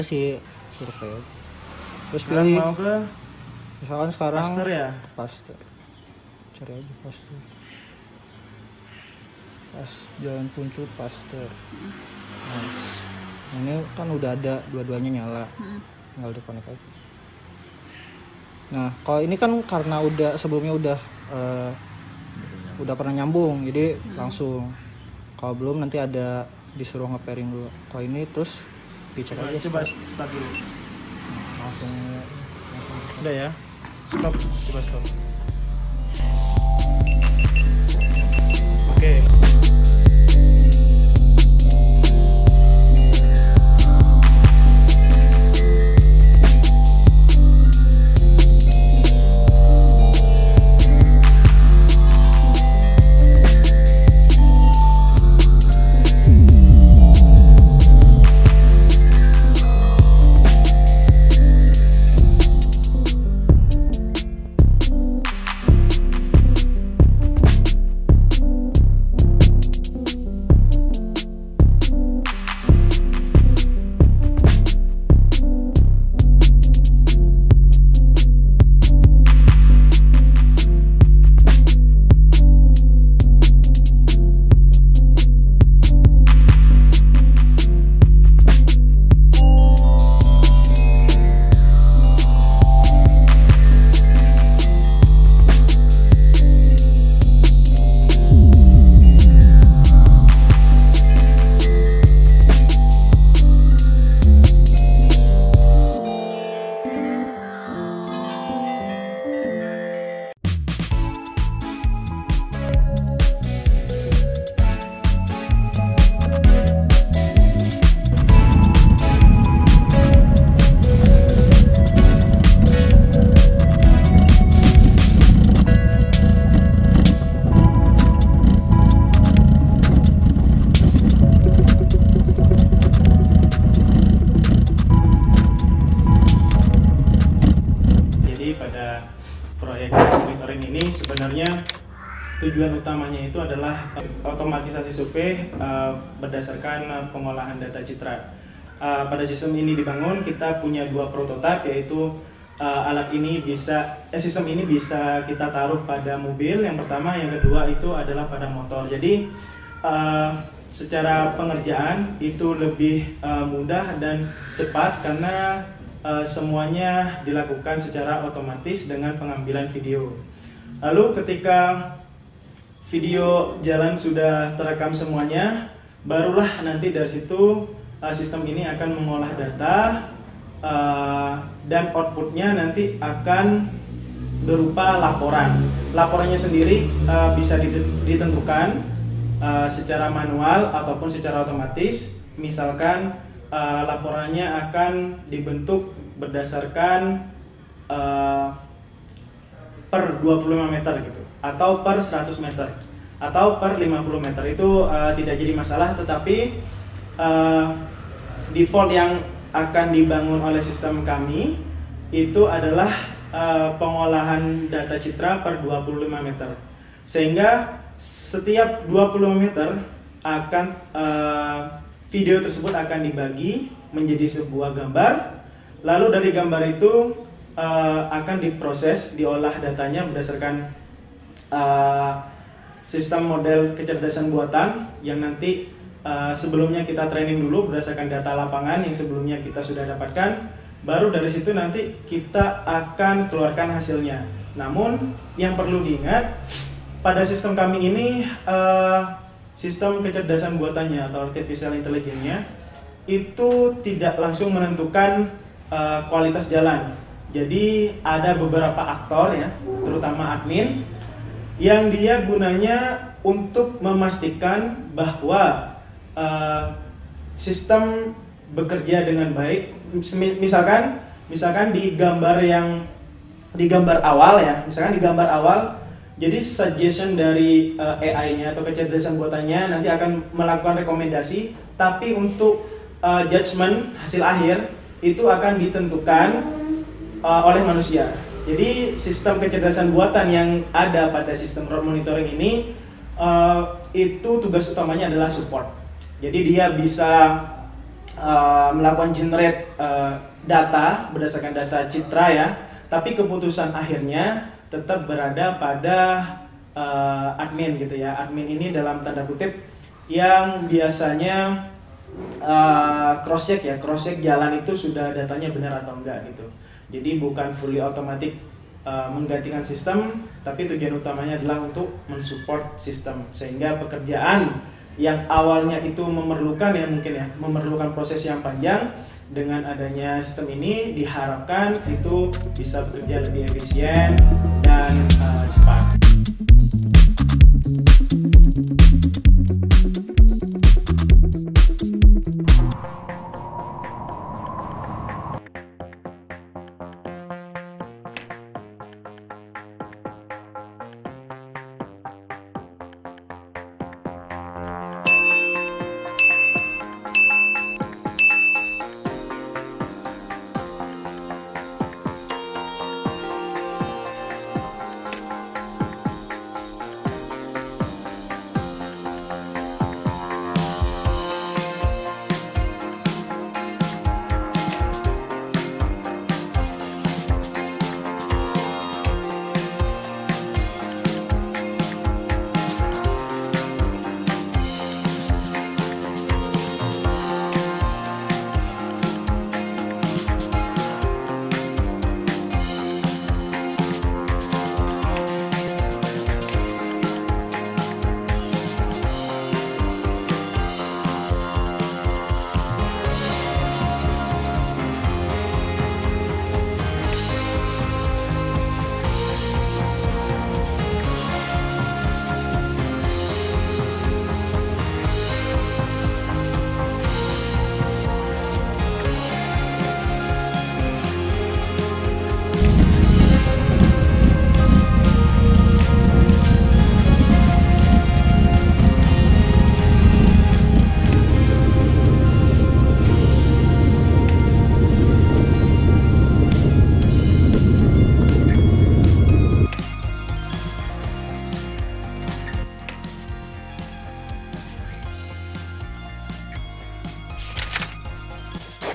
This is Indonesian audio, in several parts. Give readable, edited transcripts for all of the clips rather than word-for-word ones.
sih survei. Terus Sekarang pilih mau ke misalkan sekarang Pasteur ya? Pasteur. Cari aja Pasteur. Pas Jalan Puncut Pasteur. Nice. Nah, ini kan udah ada dua-duanya nyala. Tinggal di-connect aja. Nah, kalau ini kan karena udah sebelumnya udah pernah nyambung, jadi langsung. Kalau belum nanti ada disuruh nge-pairing dulu. Kalau ini terus dicek aja. Coba start dulu. Langsung. Udah ya? Stop. Coba stop. Oke. Pada proyek monitoring ini sebenarnya tujuan utamanya itu adalah otomatisasi survei berdasarkan pengolahan data citra. Pada sistem ini dibangun, kita punya dua prototipe, yaitu sistem ini bisa kita taruh pada mobil yang pertama, yang kedua itu adalah pada motor. Jadi secara pengerjaan itu lebih mudah dan cepat karena semuanya dilakukan secara otomatis dengan pengambilan video. Lalu ketika video jalan sudah terekam semuanya, barulah nanti dari situ sistem ini akan mengolah data dan outputnya nanti akan berupa laporan. Laporannya sendiri bisa ditentukan secara manual ataupun secara otomatis. Misalkan laporannya akan dibentuk berdasarkan per 25 meter gitu, atau per 100 meter, atau per 50 meter. Itu tidak jadi masalah, tetapi default yang akan dibangun oleh sistem kami itu adalah pengolahan data citra per 25 meter. Sehingga setiap 25 meter akan video tersebut akan dibagi menjadi sebuah gambar, lalu dari gambar itu akan diproses, diolah datanya berdasarkan sistem model kecerdasan buatan yang nanti sebelumnya kita training dulu berdasarkan data lapangan yang sebelumnya kita sudah dapatkan, baru dari situ nanti kita akan keluarkan hasilnya. Namun yang perlu diingat, pada sistem kami ini sistem kecerdasan buatannya atau artificial intelligence-nya itu tidak langsung menentukan kualitas jalan. Jadi ada beberapa aktor ya, terutama admin, yang dia gunanya untuk memastikan bahwa sistem bekerja dengan baik. Misalkan di gambar awal ya, misalkan di gambar awal, jadi suggestion dari AI-nya atau kecerdasan buatannya nanti akan melakukan rekomendasi, tapi untuk judgement hasil akhir itu akan ditentukan oleh manusia. Jadi sistem kecerdasan buatan yang ada pada sistem road monitoring ini itu tugas utamanya adalah support. Jadi dia bisa melakukan generate data berdasarkan data citra ya, tapi keputusan akhirnya tetap berada pada admin gitu ya. Admin ini dalam tanda kutip yang biasanya cross check jalan itu sudah datanya benar atau enggak gitu. Jadi bukan fully otomatis menggantikan sistem, tapi tujuan utamanya adalah untuk mensupport sistem, sehingga pekerjaan yang awalnya itu memerlukan memerlukan proses yang panjang, dengan adanya sistem ini diharapkan itu bisa bekerja lebih efisien dan cepat.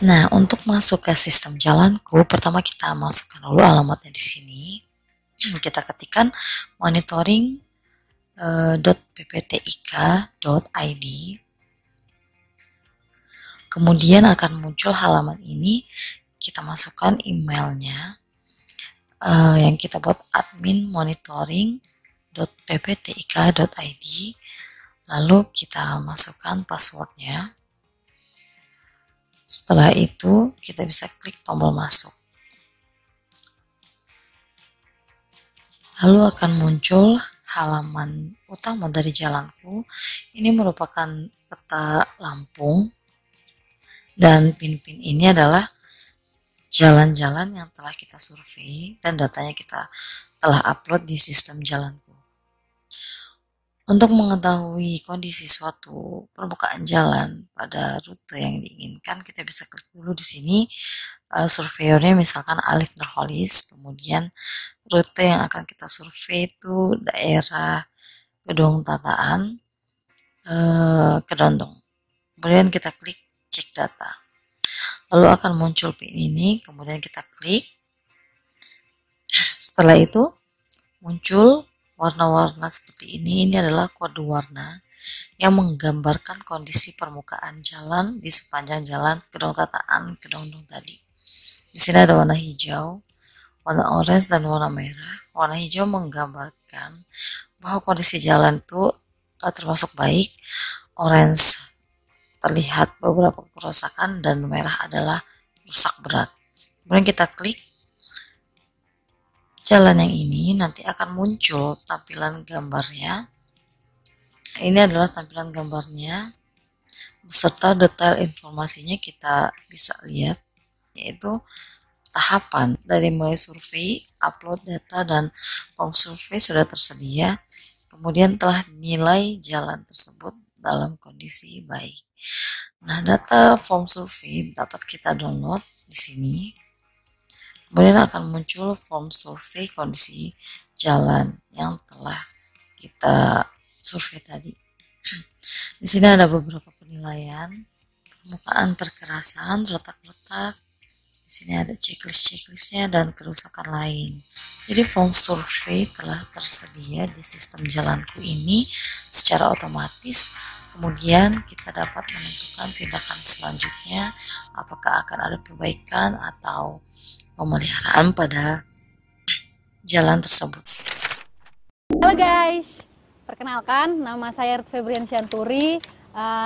Nah, untuk masuk ke sistem jalanku, pertama kita masukkan dulu alamatnya di sini. Kita ketikkan monitoring.pptik.id. Kemudian akan muncul halaman ini. Kita masukkan emailnya yang kita buat admin monitoring.pptik.id. Lalu kita masukkan passwordnya. Setelah itu kita bisa klik tombol masuk. Lalu akan muncul halaman utama dari jalanku. Ini merupakan peta Lampung, dan pin-pin ini adalah jalan-jalan yang telah kita survei dan datanya kita telah upload di sistem jalanku. Untuk mengetahui kondisi suatu permukaan jalan pada rute yang diinginkan, kita bisa klik dulu di sini. Surveyornya misalkan Alif Nurholis, kemudian rute yang akan kita survei itu daerah Gedung Tataan, Kedondong. Kemudian kita klik cek data. Lalu akan muncul pin ini, kemudian kita klik. Setelah itu muncul warna-warna seperti ini. Ini adalah kode warna yang menggambarkan kondisi permukaan jalan di sepanjang jalan Gedung Tataan, Kedondong tadi. Di sini ada warna hijau, warna orange, dan warna merah. Warna hijau menggambarkan bahwa kondisi jalan itu termasuk baik. Orange terlihat beberapa kerusakan, dan merah adalah rusak berat. Kemudian kita klik jalan yang ini, nanti akan muncul tampilan gambarnya. Ini adalah tampilan gambarnya beserta detail informasinya kita bisa lihat, yaitu tahapan dari mulai survei, upload data, dan form survei sudah tersedia. Kemudian telah dinilai jalan tersebut dalam kondisi baik. Nah, data form survei dapat kita download di sini. Kemudian akan muncul form survei kondisi jalan yang telah kita survei tadi. Di sini ada beberapa penilaian. permukaan perkerasan, retak-retak. Di sini ada checklist-checklistnya dan kerusakan lain. Jadi form survei telah tersedia di sistem jalanku ini secara otomatis. Kemudian kita dapat menentukan tindakan selanjutnya, apakah akan ada perbaikan atau pemeliharaan pada jalan tersebut. Halo guys, perkenalkan nama saya Ruth Febrian Syanturi.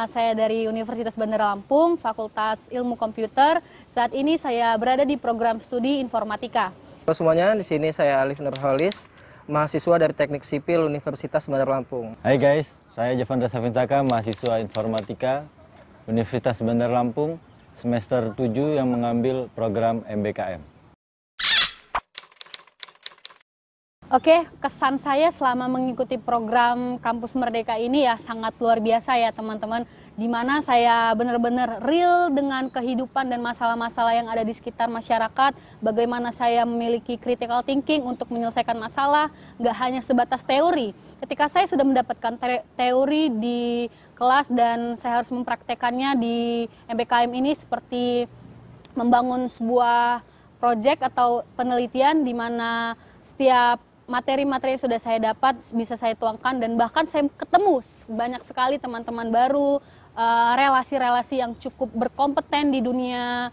Saya dari Universitas Bandar Lampung, Fakultas Ilmu Komputer. Saat ini saya berada di program studi informatika. Halo semuanya, di sini saya Alif Nurholis, mahasiswa dari Teknik Sipil Universitas Bandar Lampung. Hai guys, saya Javandra Safinsaka, mahasiswa informatika Universitas Bandar Lampung, semester 7 yang mengambil program MBKM. Oke, kesan saya selama mengikuti program Kampus Merdeka ini ya sangat luar biasa ya teman-teman. Dimana saya benar-benar real dengan kehidupan dan masalah-masalah yang ada di sekitar masyarakat. Bagaimana saya memiliki critical thinking untuk menyelesaikan masalah, nggak hanya sebatas teori. Ketika saya sudah mendapatkan teori di kelas dan saya harus mempraktekannya di MBKM ini seperti membangun sebuah proyek atau penelitian di mana setiap materi-materi yang sudah saya dapat bisa saya tuangkan dan bahkan saya ketemu banyak sekali teman-teman baru, relasi-relasi yang cukup berkompeten di dunia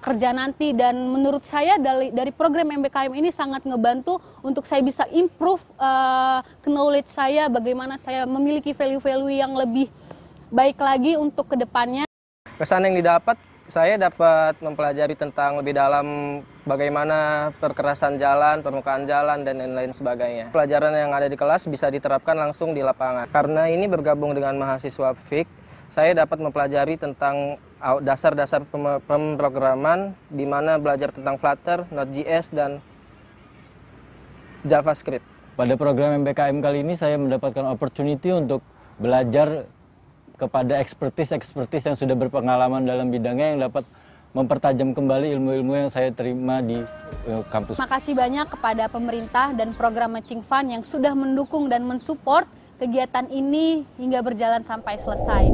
kerja nanti, dan menurut saya dari program MBKM ini sangat ngebantu untuk saya bisa improve knowledge saya, bagaimana saya memiliki value-value yang lebih baik lagi untuk kedepannya. Kesan yang didapat, saya dapat mempelajari tentang lebih dalam bagaimana perkerasan jalan, permukaan jalan, dan lain-lain sebagainya. Pelajaran yang ada di kelas bisa diterapkan langsung di lapangan. Karena ini bergabung dengan mahasiswa FIK, saya dapat mempelajari tentang dasar-dasar pemrograman, di mana belajar tentang Flutter, Node.js, dan JavaScript. Pada program MBKM kali ini saya mendapatkan opportunity untuk belajar kepada expertise yang sudah berpengalaman dalam bidangnya, yang dapat mempertajam kembali ilmu-ilmu yang saya terima di kampus. Terima kasih banyak kepada pemerintah dan program Matching Fund yang sudah mendukung dan mensupport kegiatan ini hingga berjalan sampai selesai.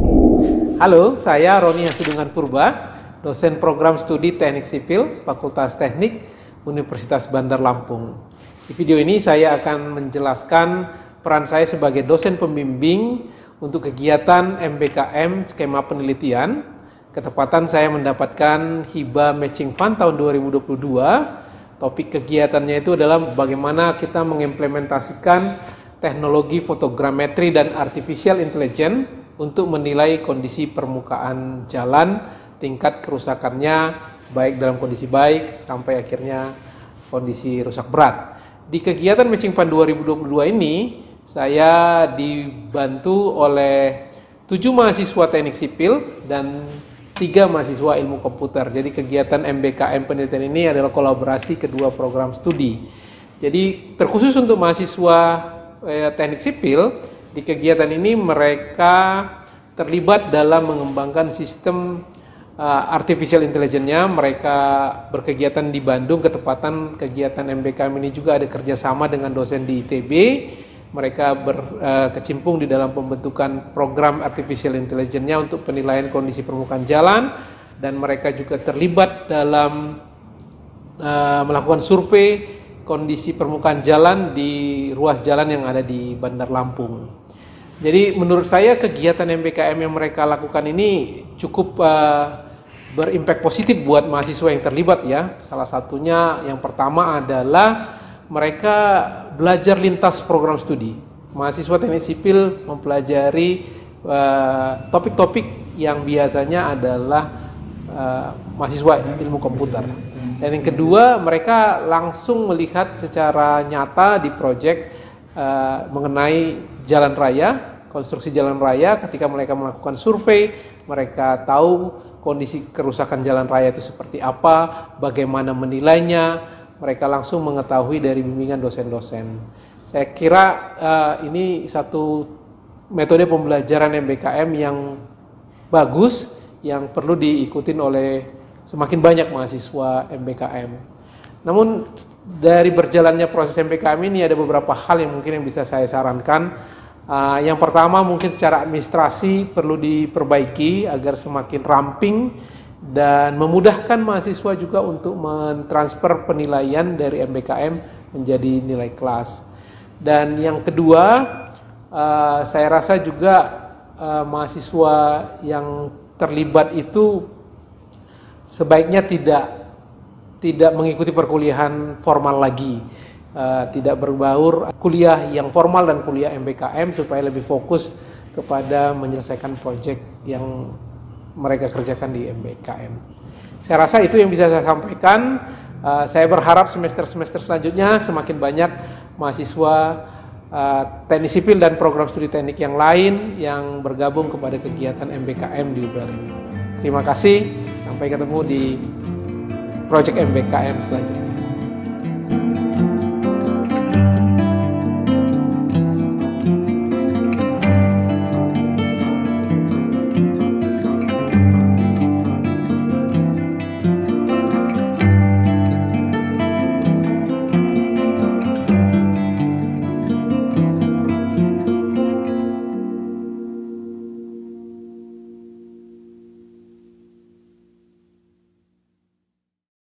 Halo, saya Roni Hasudungan Purba, dosen program studi Teknik Sipil, Fakultas Teknik, Universitas Bandar Lampung. Di video ini saya akan menjelaskan peran saya sebagai dosen pembimbing untuk kegiatan MBKM skema penelitian. Ketepatan saya mendapatkan hibah Matching Fund tahun 2022. Topik kegiatannya itu adalah bagaimana kita mengimplementasikan teknologi fotogrametri dan artificial intelligence untuk menilai kondisi permukaan jalan, tingkat kerusakannya baik dalam kondisi baik sampai akhirnya kondisi rusak berat. Di kegiatan Matching Fund 2022 ini saya dibantu oleh 7 mahasiswa teknik sipil dan 3 mahasiswa ilmu komputer. Jadi kegiatan MBKM penelitian ini adalah kolaborasi kedua program studi. Jadi terkhusus untuk mahasiswa teknik sipil, di kegiatan ini mereka terlibat dalam mengembangkan sistem artificial intelligence-nya. Mereka berkegiatan di Bandung, ketepatan kegiatan MBKM ini juga ada kerjasama dengan dosen di ITB. Mereka berkecimpung di dalam pembentukan program artificial intelligence-nya untuk penilaian kondisi permukaan jalan, dan mereka juga terlibat dalam melakukan survei kondisi permukaan jalan di ruas jalan yang ada di Bandar Lampung. Jadi menurut saya kegiatan MBKM yang mereka lakukan ini cukup berimpact positif buat mahasiswa yang terlibat ya. Salah satunya yang pertama adalah mereka belajar lintas program studi. Mahasiswa teknik sipil mempelajari topik-topik yang biasanya adalah mahasiswa ilmu komputer. Dan yang kedua, mereka langsung melihat secara nyata di proyek mengenai jalan raya, konstruksi jalan raya. Ketika mereka melakukan survei, mereka tahu kondisi kerusakan jalan raya itu seperti apa, bagaimana menilainya. Mereka langsung mengetahui dari bimbingan dosen-dosen. Saya kira ini satu metode pembelajaran MBKM yang bagus, yang perlu diikutin oleh semakin banyak mahasiswa MBKM. Namun dari berjalannya proses MBKM ini ada beberapa hal yang mungkin yang bisa saya sarankan. Yang pertama mungkin secara administrasi perlu diperbaiki agar semakin ramping dan memudahkan mahasiswa juga untuk mentransfer penilaian dari MBKM menjadi nilai kelas. Dan yang kedua, saya rasa juga mahasiswa yang terlibat itu sebaiknya tidak mengikuti perkuliahan formal lagi. Tidak berbaur kuliah yang formal dan kuliah MBKM supaya lebih fokus kepada menyelesaikan proyek yang mereka kerjakan di MBKM. Saya rasa itu yang bisa saya sampaikan. Saya berharap semester-semester selanjutnya semakin banyak mahasiswa teknik sipil dan program studi teknik yang lain yang bergabung kepada kegiatan MBKM di UPL ini. Terima kasih, sampai ketemu di proyek MBKM selanjutnya.